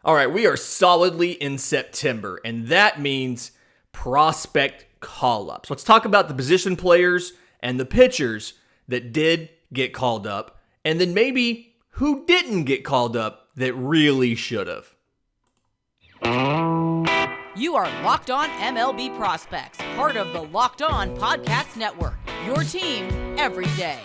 All right, we are solidly in September, and that means prospect call-ups. Let's talk about the position players and the pitchers that did get called up, and then maybe who didn't get called up that really should have. You are Locked On MLB Prospects, part of the Locked On Podcast Network, your team every day.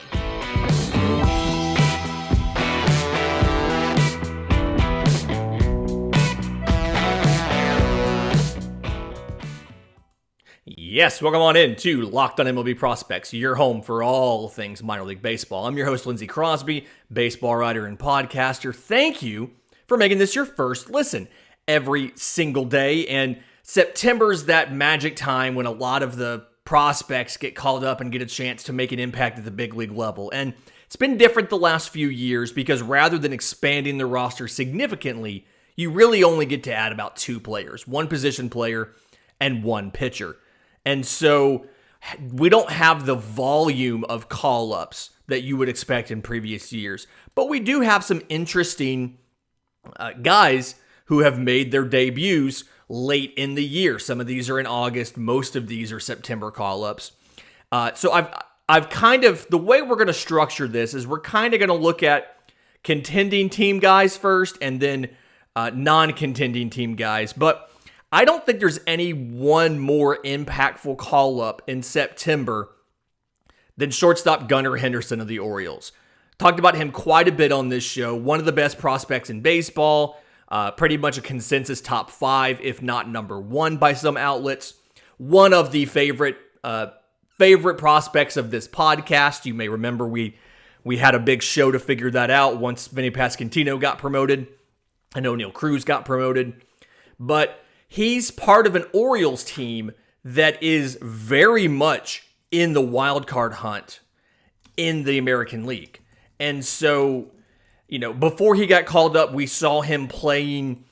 Yes, welcome on in to Locked On MLB Prospects, your home for all things minor league baseball. I'm your host, Lindsey Crosby, baseball writer and podcaster. Thank you for making this your first listen every single day. And September is that magic time when a lot of the prospects get called up and get a chance to make an impact at the big league level. And it's been different the last few years because rather than expanding the roster significantly, you really only get to add about two players, one position player and one pitcher. And so we don't have the volume of call-ups that you would expect in previous years. But we do have some interesting guys who have made their debuts late in the year. Some of these are in August. Most of these are September call-ups. So I've kind of, the way we're going to structure this is we're kind of going to look at contending team guys first and then non-contending team guys. But I don't think there's any one more impactful call-up in September than shortstop Gunnar Henderson of the Orioles. Talked about him quite a bit on this show. One of the best prospects in baseball. Pretty much a consensus top 5, if not number 1 by some outlets. One of the favorite prospects of this podcast. You may remember we had a big show to figure that out once Vinny Pasquantino got promoted and O'Neal Cruz got promoted. But he's part of an Orioles team that is very much in the wild card hunt in the American League. And so, before he got called up, we saw him playing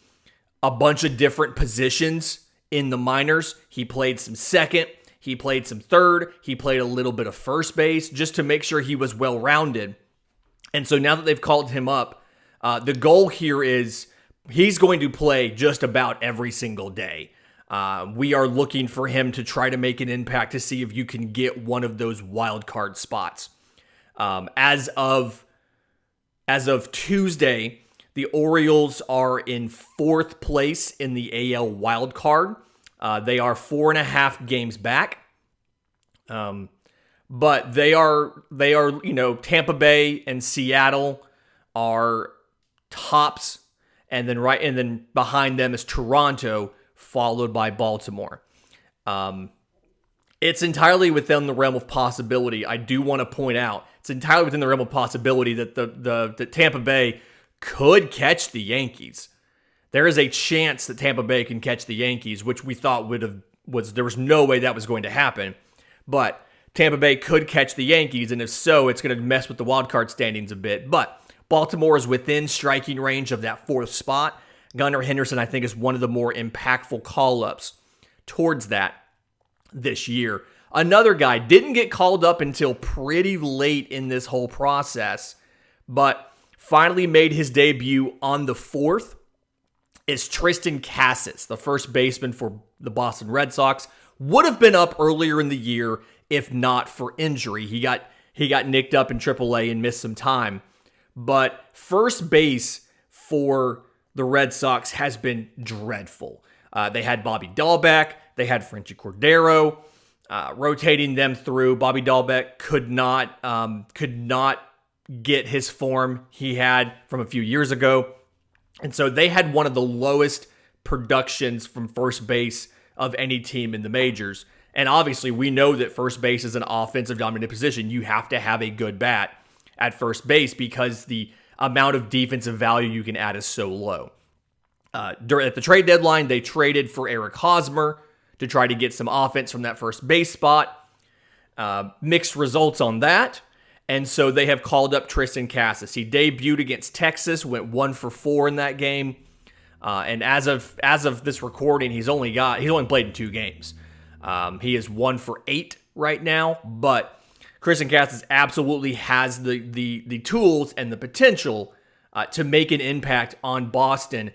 a bunch of different positions in the minors. He played some second, he played some third, he played a little bit of first base just to make sure he was well-rounded. And so now that they've called him up, the goal here is he's going to play just about every single day. We are looking for him to try to make an impact to see if you can get one of those wild card spots. As of Tuesday, the Orioles are in 4th place in the AL wild card. They are 4.5 games back. But they are, Tampa Bay and Seattle are tops. And then behind them is Toronto, followed by Baltimore. It's entirely within the realm of possibility. I do want to point out, it's entirely within the realm of possibility that the Tampa Bay could catch the Yankees. There is a chance that Tampa Bay can catch the Yankees, which we thought there was no way that was going to happen. But Tampa Bay could catch the Yankees, and if so, it's going to mess with the wild card standings a bit. But Baltimore is within striking range of that 4th spot. Gunnar Henderson, I think, is one of the more impactful call-ups towards that this year. Another guy didn't get called up until pretty late in this whole process, but finally made his debut on the 4th, is Tristan Cassis, the first baseman for the Boston Red Sox. Would have been up earlier in the year if not for injury. He got nicked up in AAA and missed some time. But first base for the Red Sox has been dreadful. They had Bobby Dahlbeck. They had Frenchie Cordero rotating them through. Bobby Dahlbeck could not get his form he had from a few years ago. And so they had one of the lowest productions from first base of any team in the majors. And obviously we know that first base is an offensive dominant position. You have to have a good bat at first base because the amount of defensive value you can add is so low. At the trade deadline, they traded for Eric Hosmer to try to get some offense from that first base spot. Mixed results on that. And so they have called up Tristan Cassis. He debuted against Texas, went 1 for 4 in that game. And as of this recording, he's only played in 2 games. He is 1 for 8 right now, but Tristan Cassis absolutely has the tools and the potential to make an impact on Boston.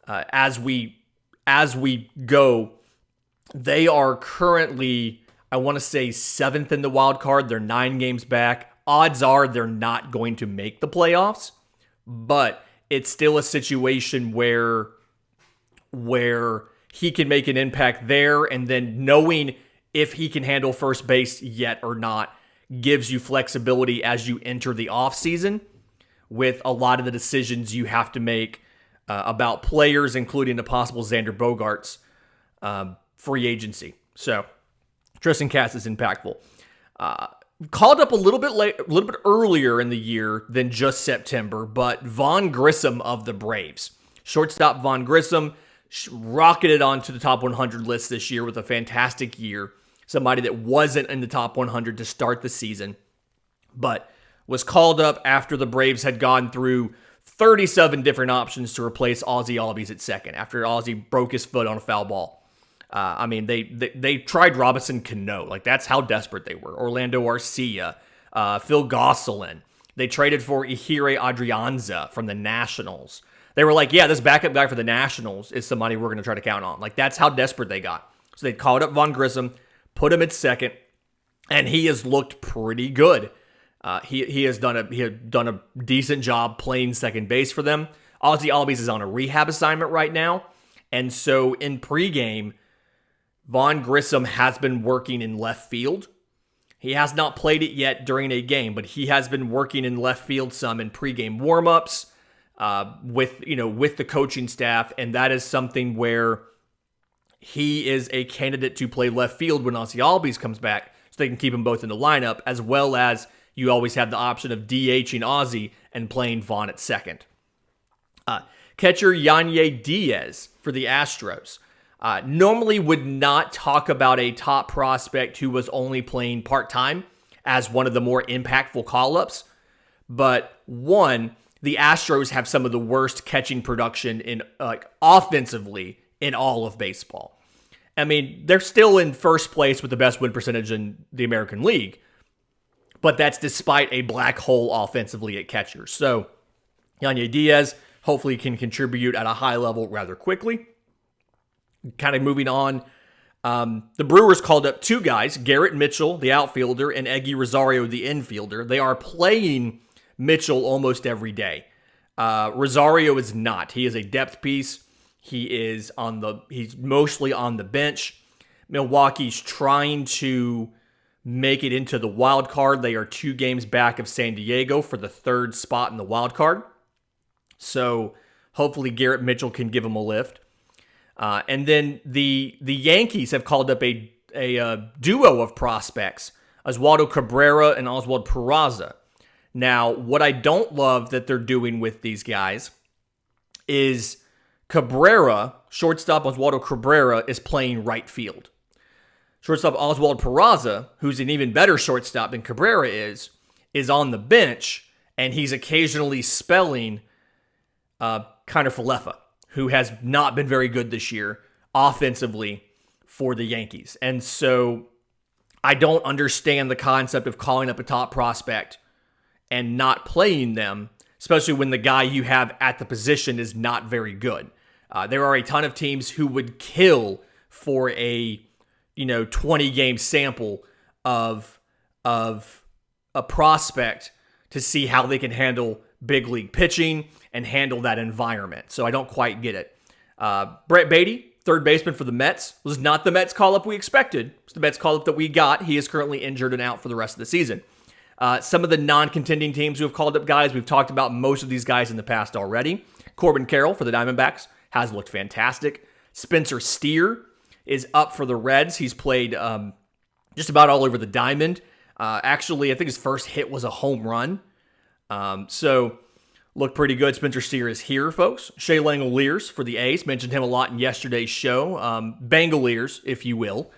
as we go. They are currently, I want to say, 7th in the wild card. They're 9 games back. Odds are they're not going to make the playoffs, but it's still a situation where he can make an impact there, and then knowing if he can handle first base yet or not gives you flexibility as you enter the offseason with a lot of the decisions you have to make about players, including the possible Xander Bogaerts free agency. So Tristan Cass is impactful. Called up a little bit earlier in the year than just September, but Vaughn Grissom of the Braves. Shortstop Vaughn Grissom rocketed onto the top 100 list this year with a fantastic year. Somebody that wasn't in the top 100 to start the season, but was called up after the Braves had gone through 37 different options to replace Ozzie Albies at second after Ozzie broke his foot on a foul ball. They tried Robinson Cano. Like, that's how desperate they were. Orlando Arcia, Phil Gosselin. They traded for Ehire Adrianza from the Nationals. They were like, yeah, this backup guy for the Nationals is somebody we're going to try to count on. Like, that's how desperate they got. So they called up Vaughn Grissom, put him at second, and he has looked pretty good. He had done a decent job playing second base for them. Ozzie Albies is on a rehab assignment right now, and so in pregame, Vaughn Grissom has been working in left field. He has not played it yet during a game, but he has been working in left field some in pregame warmups with the coaching staff, and that is something where he is a candidate to play left field when Ozzie Albies comes back, so they can keep them both in the lineup, as well as you always have the option of DHing Ozzie and playing Vaughn at second. Catcher Yanier Diaz for the Astros. Normally would not talk about a top prospect who was only playing part-time as one of the more impactful call-ups, but one, the Astros have some of the worst catching production in offensively in all of baseball. I mean, they're still in first place with the best win percentage in the American League, but that's despite a black hole offensively at catcher. So Yanier Diaz hopefully can contribute at a high level rather quickly. Kind of moving on, the Brewers called up 2 guys, Garrett Mitchell, the outfielder, and Eggy Rosario, the infielder. They are playing Mitchell almost every day. Rosario is not. He is a depth piece. He's mostly on the bench. Milwaukee's trying to make it into the wild card. They are 2 games back of San Diego for the 3rd spot in the wild card. So hopefully Garrett Mitchell can give them a lift. And then the Yankees have called up a duo of prospects, Oswaldo Cabrera and Oswald Peraza. Now, what I don't love that they're doing with these guys is Cabrera, shortstop Oswaldo Cabrera, is playing right field. Shortstop Oswald Peraza, who's an even better shortstop than Cabrera is on the bench, and he's occasionally spelling Kiner Falefa, who has not been very good this year offensively for the Yankees. And so I don't understand the concept of calling up a top prospect and not playing them, especially when the guy you have at the position is not very good. There are a ton of teams who would kill for a 20-game sample of a prospect to see how they can handle big league pitching and handle that environment. So I don't quite get it. Brett Baty, third baseman for the Mets, was not the Mets call-up we expected. It's the Mets call-up that we got. He is currently injured and out for the rest of the season. Some of the non-contending teams who have called up guys, we've talked about most of these guys in the past already. Corbin Carroll for the Diamondbacks has looked fantastic. Spencer Steer is up for the Reds. He's played just about all over the diamond. Actually, I think his first hit was a home run. So looked pretty good. Spencer Steer is here, folks. Shea Langoliers for the A's. Mentioned him a lot in yesterday's show. Bangoliers, if you will.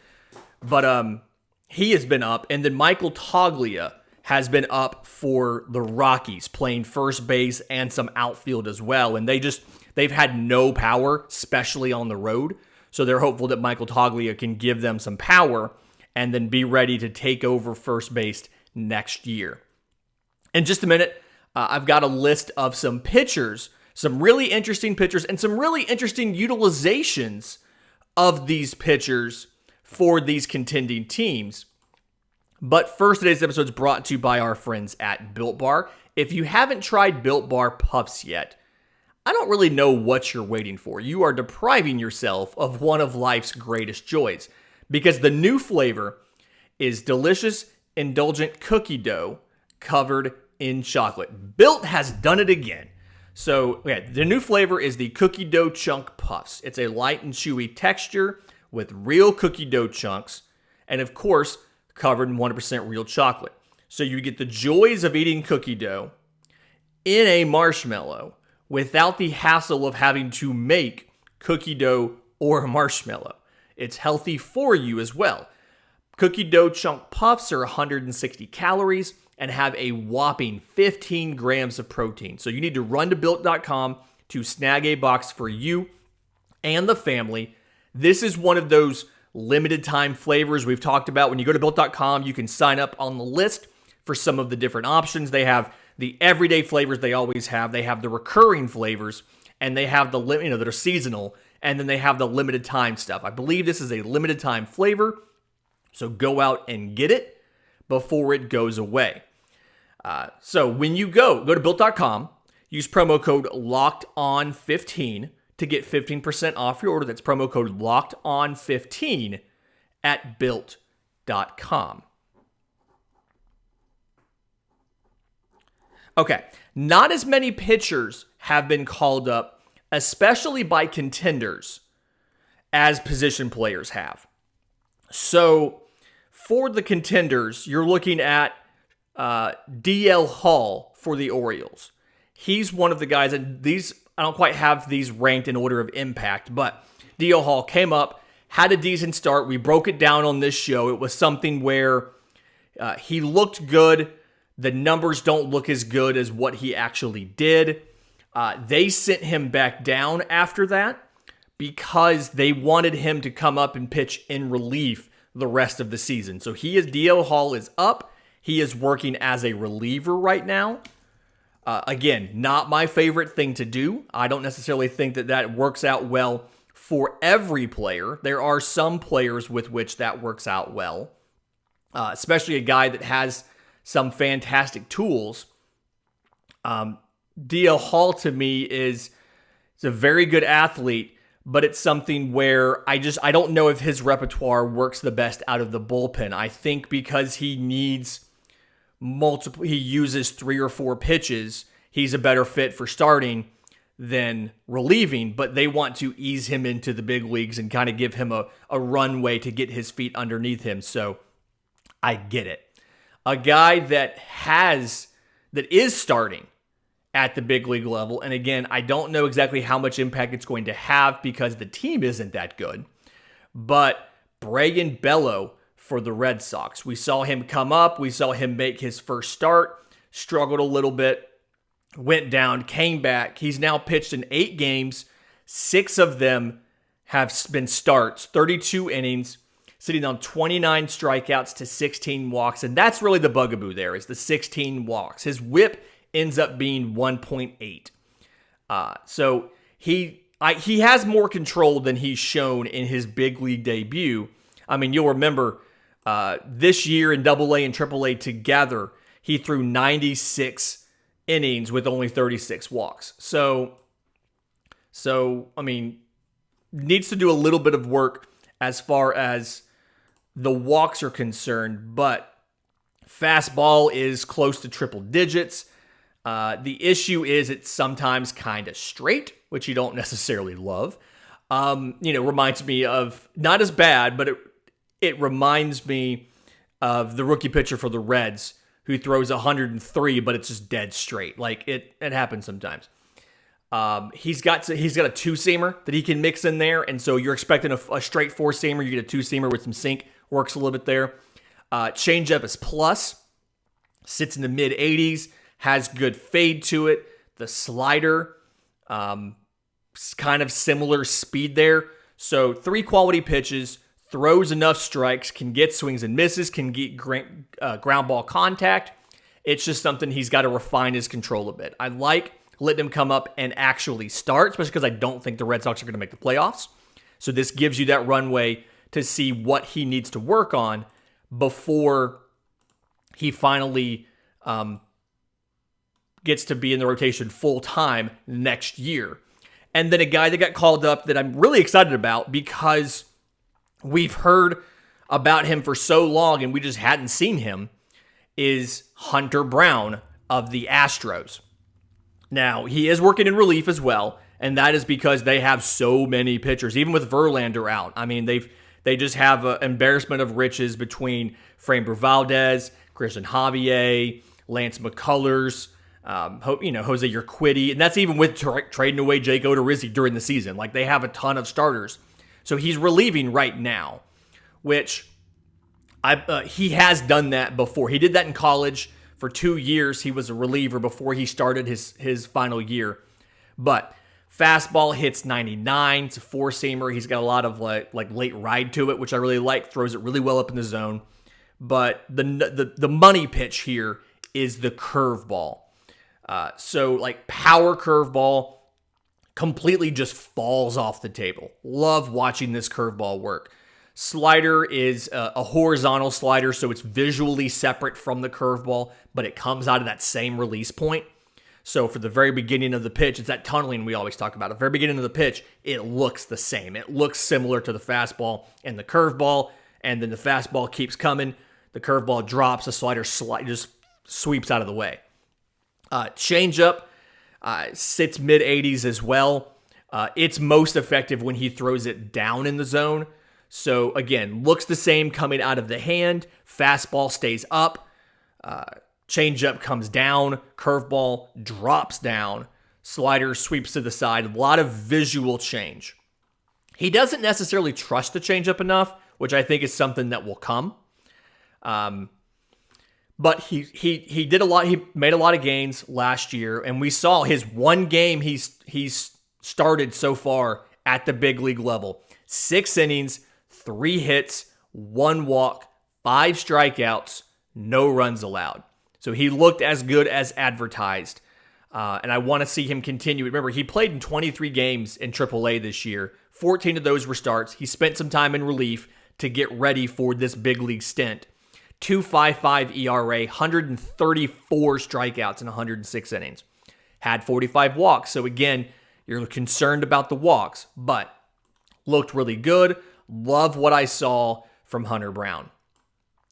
But he has been up. And then Michael Toglia has been up for the Rockies, playing first base and some outfield as well. And they've had no power, especially on the road. So they're hopeful that Michael Toglia can give them some power and then be ready to take over first base next year. In just a minute, I've got a list of some pitchers some really interesting pitchers and some really interesting utilizations of these pitchers for these contending teams. But first, today's episode is brought to you by our friends at Built Bar. If you haven't tried Built Bar Puffs yet, I don't really know what you're waiting for. You are depriving yourself of one of life's greatest joys, because the new flavor is delicious, indulgent cookie dough covered in chocolate. Built has done it again. So, the new flavor is the cookie dough chunk puffs. It's a light and chewy texture with real cookie dough chunks, and of course, covered in 100% real chocolate. So you get the joys of eating cookie dough in a marshmallow without the hassle of having to make cookie dough or a marshmallow. It's healthy for you as well. Cookie dough chunk puffs are 160 calories and have a whopping 15 grams of protein. So you need to run to Built.com to snag a box for you and the family. This is one of those limited time flavors we've talked about. When you go to Built.com, you can sign up on the list for some of the different options. They have the everyday flavors they always have. They have the recurring flavors, and they have the that are seasonal, and then they have the limited time stuff. I believe this is a limited time flavor, so go out and get it before it goes away. So when you go to Built.com, use promo code LOCKEDON15 to get 15% off your order. That's promo code LOCKEDON15 at Built.com. Okay, not as many pitchers have been called up, especially by contenders, as position players have. So for the contenders, you're looking at Dio Hall for the Orioles. He's one of the guys, and these, I don't quite have these ranked in order of impact, but Dio Hall came up, had a decent start. We broke it down on this show. It was something where he looked good. The numbers don't look as good as what he actually did. They sent him back down after that because they wanted him to come up and pitch in relief the rest of the season. So Dio Hall is up. He is working as a reliever right now. Again, not my favorite thing to do. I don't necessarily think that works out well for every player. There are some players with which that works out well, especially a guy that has some fantastic tools. Dio Hall, to me, is a very good athlete, but it's something where I don't know if his repertoire works the best out of the bullpen. I think because he uses 3 or 4 pitches, he's a better fit for starting than relieving, but they want to ease him into the big leagues and kind of give him a runway to get his feet underneath him. So I get it. A guy that is starting at the big league level, and again, I don't know exactly how much impact it's going to have because the team isn't that good, but Brayan Bello for the Red Sox. We saw him come up. We saw him make his first start, struggled a little bit, went down, came back. He's now pitched in 8 games. 6 of them have been starts, 32 innings, sitting on 29 strikeouts to 16 walks. And that's really the bugaboo there, is the 16 walks. His whip ends up being 1.8. So he has more control than he's shown in his big league debut. I mean, you'll remember this year in AA and AAA together, he threw 96 innings with only 36 walks. So I mean, needs to do a little bit of work as far as the walks are concerned, but fastball is close to triple digits. The issue is it's sometimes kind of straight, which you don't necessarily love. Reminds me of, not as bad, but it reminds me of the rookie pitcher for the Reds who throws 103, but it's just dead straight. Like it happens sometimes. He's got a 2-seamer that he can mix in there, and so you're expecting a straight 4-seamer. You get a 2-seamer with some sink, works a little bit there. Changeup is plus, sits in the mid-80s, has good fade to it. The slider, kind of similar speed there. So 3 quality pitches, throws enough strikes, can get swings and misses, can get ground ball contact. It's just something he's got to refine his control a bit. I like letting him come up and actually start, especially because I don't think the Red Sox are going to make the playoffs. So this gives you that runway to see what he needs to work on before he finally gets to be in the rotation full time next year. And then a guy that got called up that I'm really excited about because we've heard about him for so long and we just hadn't seen him is Hunter Brown of the Astros. Now, he is working in relief as well, and that is because they have so many pitchers, even with Verlander out. I mean, they just have an embarrassment of riches between Framber Valdez, Christian Javier, Lance McCullers, Jose Urquidy, and that's even with trading away Jake Odorizzi during the season. Like, they have a ton of starters. So he's relieving right now, which he has done that before. He did that in college. For 2 years, he was a reliever before he started his final year. But fastball hits 99. It's a four-seamer. He's got a lot of like late ride to it, which I really like. Throws it really well up in the zone. But the money pitch here is the curveball. So like power curveball completely just falls off the table. Love watching this curveball work. Slider is a horizontal slider, so it's visually separate from the curveball, but it comes out of that same release point. So for the very beginning of the pitch, it's that tunneling we always talk about. At the very beginning of the pitch, it looks the same. It looks similar to the fastball and the curveball, and then the fastball keeps coming. The curveball drops, the slider just sweeps out of the way. Changeup sits mid-80s as well. It's most effective when he throws it down in the zone. So again, looks the same coming out of the hand. Fastball stays up. Changeup comes down. Curveball drops down. Slider sweeps to the side. A lot of visual change. He doesn't necessarily trust the changeup enough, which I think is something that will come. But he did a lot. He made a lot of gains last year, and we saw his one game he's started so far at the big league level. 6 innings, 3 hits, 1 walk, 5 strikeouts, no runs allowed. So he looked as good as advertised. And I want to see him continue. Remember, he played in 23 games in AAA this year. 14 of those were starts. He spent some time in relief to get ready for this big league stint. 2.55 ERA, 134 strikeouts in 106 innings. Had 45 walks. So again, you're concerned about the walks, but looked really good. Love what I saw from Hunter Brown.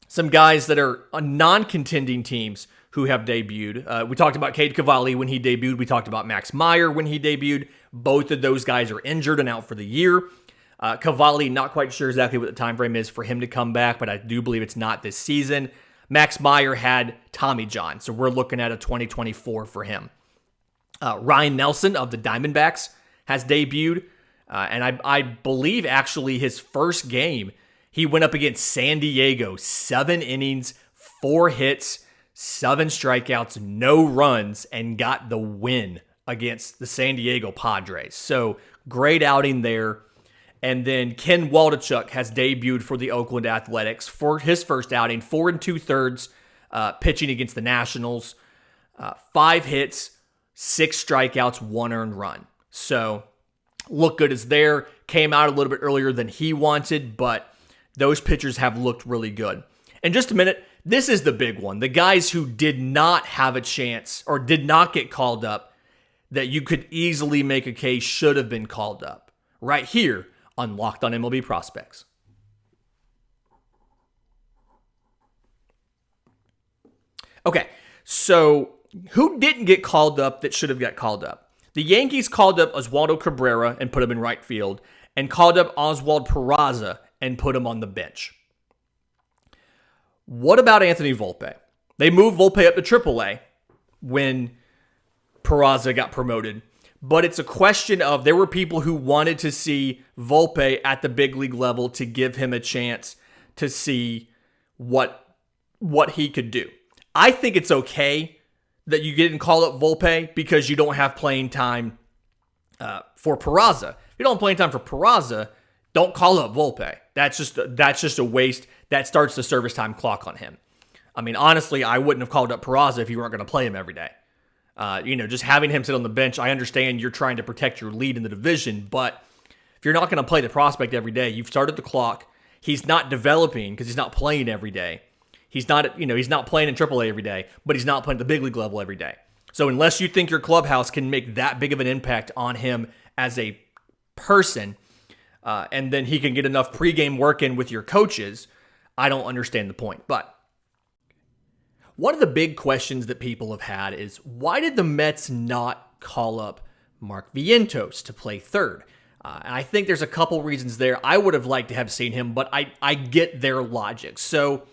Some guys that are on non-contending teams who have debuted. We talked about Cade Cavalli when he debuted. We talked about Max Meyer when he debuted. Both of those guys are injured and out for the year. Cavalli, not quite sure exactly what the time frame is for him to come back, but I do believe it's not this season. Max Meyer had Tommy John, so we're looking at a 2024 for him. Ryne Nelson of the Diamondbacks has debuted, and I believe actually his first game, he went up against San Diego, 7 innings, 4 hits, 7 strikeouts, no runs, and got the win against the San Diego Padres. So great outing there. And then Ken Waldichuk has debuted for the Oakland Athletics for his first outing, 4 2/3, pitching against the Nationals, 5 hits, 6 strikeouts, 1 earned run. So look good as there. Came out a little bit earlier than he wanted, but those pitchers have looked really good. In just a minute, this is the big one. The guys who did not have a chance or did not get called up that you could easily make a case should have been called up. Right here on Locked on MLB Prospects. Okay, so who didn't get called up that should have got called up? The Yankees called up Oswaldo Cabrera and put him in right field, and called up Oswald Peraza and put him on the bench. What about Anthony Volpe? They moved Volpe up to AAA when Peraza got promoted. But it's a question of there were people who wanted to see Volpe at the big league level to give him a chance to see what he could do. I think it's okay that you didn't call up Volpe because you don't have playing time for Peraza. If you don't have playing time for Peraza, don't call up Volpe. That's just a waste. That starts the service time clock on him. I mean, honestly, I wouldn't have called up Peraza if you weren't going to play him every day. Just having him sit on the bench, I understand you're trying to protect your lead in the division, but if you're not going to play the prospect every day, you've started the clock. He's not developing because he's not playing every day. He's not playing in AAA every day, but he's not playing at the big league level every day. So unless you think your clubhouse can make that big of an impact on him as a person, and then he can get enough pregame work in with your coaches, I don't understand the point. But one of the big questions that people have had is, why did the Mets not call up Mark Vientos to play third? And I think there's a couple reasons there. I would have liked to have seen him, but I get their logic. So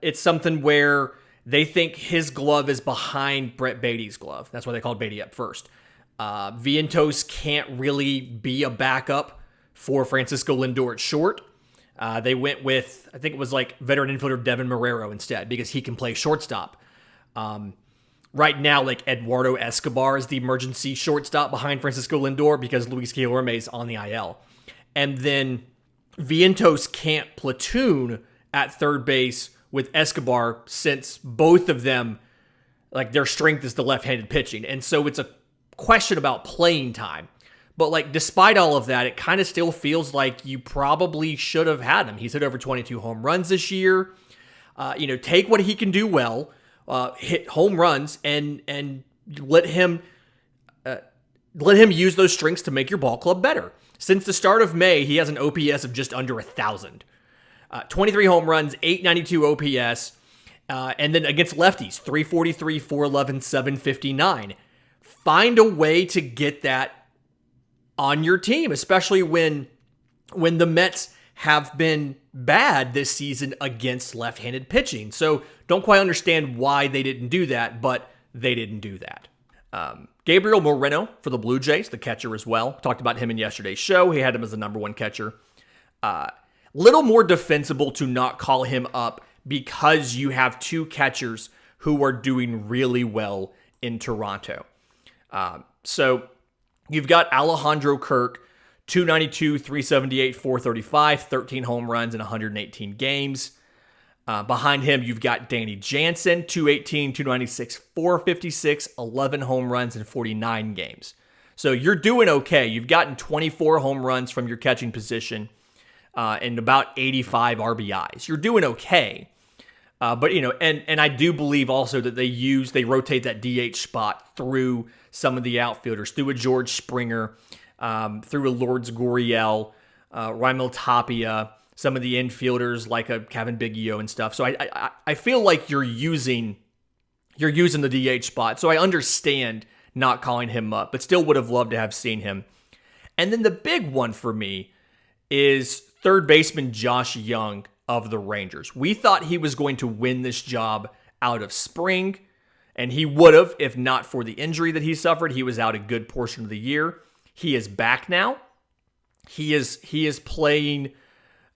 it's something where they think his glove is behind Brett Baty's glove. That's why they called Baty up first. Vientos can't really be a backup for Francisco Lindor at short. They went with, I think it was like veteran infielder Devin Marrero instead, because he can play shortstop. Right now, like Eduardo Escobar is the emergency shortstop behind Francisco Lindor because Luis Guillorme is on the IL. And then Vientos can't platoon at third base with Escobar since both of them, like their strength is the left-handed pitching. And so it's a question about playing time. But like, despite all of that, it kind of still feels like you probably should have had him. He's hit over 22 home runs this year. Take what he can do well, hit home runs, and let him use those strengths to make your ball club better. Since the start of May, he has an OPS of just under 1,000. 23 home runs, 892 OPS, and then against lefties, 343, 411, 759. Find a way to get that on your team, especially when the Mets have been bad this season against left-handed pitching. So don't quite understand why they didn't do that, but they didn't do that. Gabriel Moreno for the Blue Jays, the catcher as well. Talked about him in yesterday's show. He had him as the number one catcher. Little more defensible to not call him up because you have two catchers who are doing really well in Toronto. So you've got Alejandro Kirk, 292, 378, 435, 13 home runs in 118 games. Behind him, you've got Danny Jansen, 218, 296, 456, 11 home runs in 49 games. So you're doing okay. You've gotten 24 home runs from your catching position and about 85 RBIs. You're doing okay. But I do believe also that they rotate that DH spot through some of the outfielders, through a George Springer, through a Lourdes Gurriel, Raimel Tapia, some of the infielders like a Kevin Biggio and stuff. So I feel like you're using the DH spot. So I understand not calling him up, but still would have loved to have seen him. And then the big one for me is third baseman Josh Young of the Rangers. We thought he was going to win this job out of spring, and he would have if not for the injury that he suffered. He was out a good portion of the year. He is back now. He is playing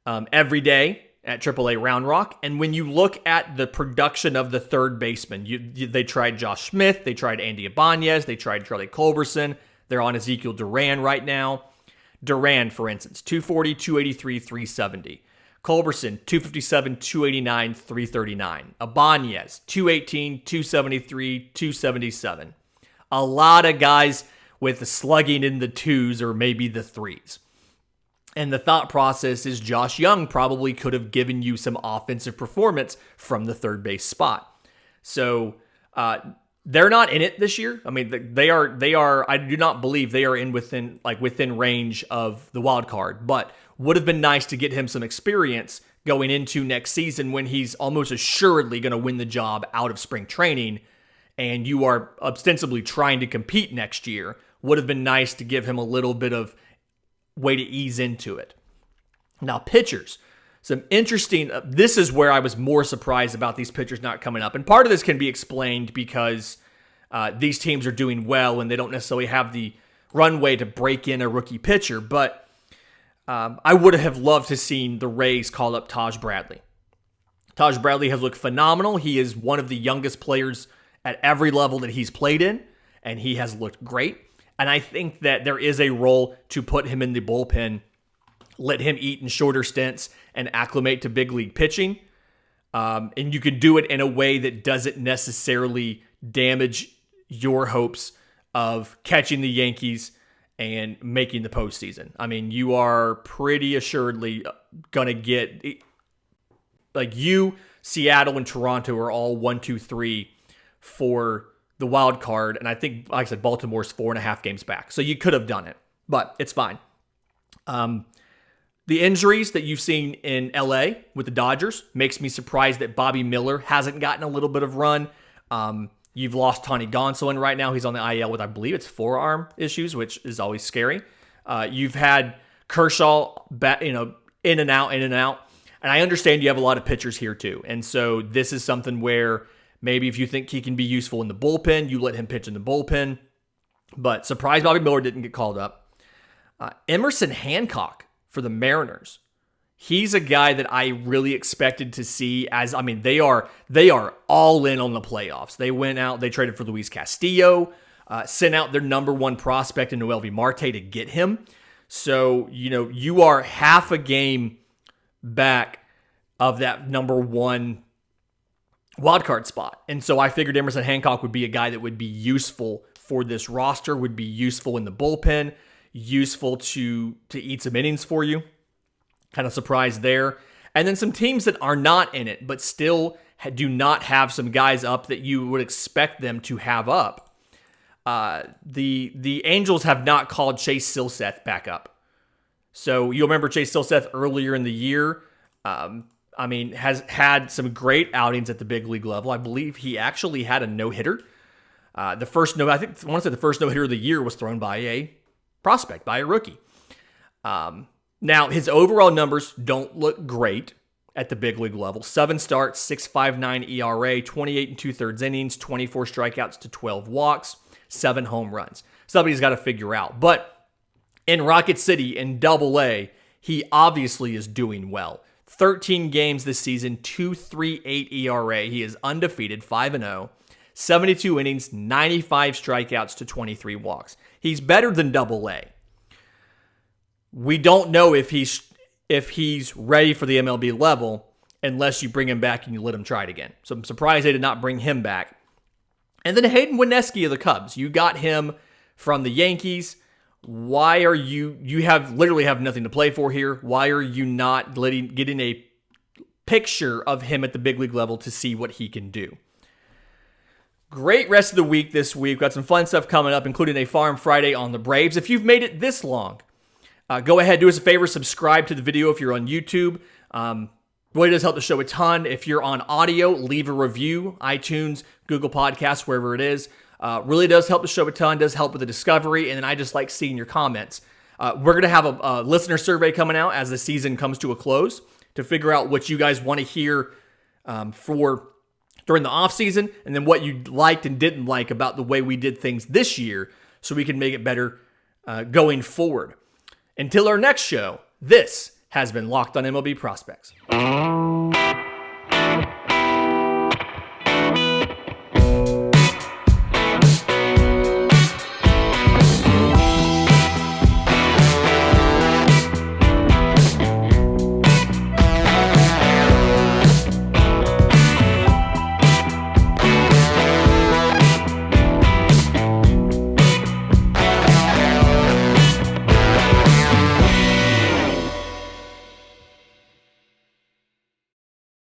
every day at AAA Round Rock. And when you look at the production of the third baseman, they tried Josh Smith, they tried Andy Ibanez, they tried Charlie Culberson. They're on Ezekiel Duran right now. Duran, for instance, 240, 283, 370. Culberson, 257, 289, 339. Ibanez, 218, 273, 277. A lot of guys with the slugging in the twos or maybe the threes. And the thought process is Josh Young probably could have given you some offensive performance from the third base spot. So they're not in it this year. I mean, they are. I do not believe they are within range of the wild card. But would have been nice to get him some experience going into next season when he's almost assuredly going to win the job out of spring training, and you are ostensibly trying to compete next year. Would have been nice to give him a little bit of way to ease into it. Now, pitchers. Some interesting, this is where I was more surprised about these pitchers not coming up. And part of this can be explained because these teams are doing well and they don't necessarily have the runway to break in a rookie pitcher. But I would have loved to seen the Rays call up Taj Bradley. Taj Bradley has looked phenomenal. He is one of the youngest players at every level that he's played in, and he has looked great. And I think that there is a role to put him in the bullpen, let him eat in shorter stints, and acclimate to big league pitching. And you can do it in a way that doesn't necessarily damage, your hopes of catching the Yankees and making the postseason. I mean, you are pretty assuredly going to get, like, you, Seattle, and Toronto are all 1, 2, 3 for the wild card. And I think, like I said, Baltimore's 4.5 games back. So you could have done it, but it's fine. The injuries that you've seen in LA with the Dodgers makes me surprised that Bobby Miller hasn't gotten a little bit of run. You've lost Tony Gonsolin right now. He's on the IL with, I believe it's forearm issues, which is always scary. You've had Kershaw in and out. And I understand you have a lot of pitchers here too. And so this is something where maybe if you think he can be useful in the bullpen, you let him pitch in the bullpen. But surprised Bobby Miller didn't get called up. Emerson Hancock for the Mariners. He's a guy that I really expected to see they are all in on the playoffs. They went out, they traded for Luis Castillo, sent out their number one prospect in Noelvi Marte to get him. So, you are half a game back of that number one wildcard spot. And so I figured Emerson Hancock would be a guy that would be useful for this roster, would be useful in the bullpen, useful to eat some innings for you. Kind of surprised there. And then some teams that are not in it, but still do not have some guys up that you would expect them to have up. The Angels have not called Chase Silseth back up. So you'll remember Chase Silseth earlier in the year, has had some great outings at the big league level. I believe he actually had a no-hitter. The first no-hitter of the year was thrown by a prospect, by a rookie. Now, his overall numbers don't look great at the big league level. 7 starts, 6.59 ERA, 28 2/3 innings, 24 strikeouts to 12 walks, 7 home runs. Somebody's got to figure out. But in Rocket City, in Double-A, he obviously is doing well. 13 games this season, 2.38 ERA. He is undefeated, 5-0, 72 innings, 95 strikeouts to 23 walks. He's better than Double-A. We don't know if he's ready for the MLB level unless you bring him back and you let him try it again. So I'm surprised they did not bring him back. And then Hayden Wesneski of the Cubs. You got him from the Yankees. Why are you literally have nothing to play for here. Why are you not getting a picture of him at the big league level to see what he can do? Great rest of the week this week. We've got some fun stuff coming up, including a Farm Friday on the Braves. If you've made it this long, go ahead, do us a favor, subscribe to the video if you're on YouTube. Really does help the show a ton. If you're on audio, leave a review, iTunes, Google Podcasts, wherever it is. Really does help the show a ton, does help with the discovery, and then I just like seeing your comments. We're going to have a listener survey coming out as the season comes to a close to figure out what you guys want to hear for during the offseason, and then what you liked and didn't like about the way we did things this year so we can make it better going forward. Until our next show, this has been Locked on MLB Prospects.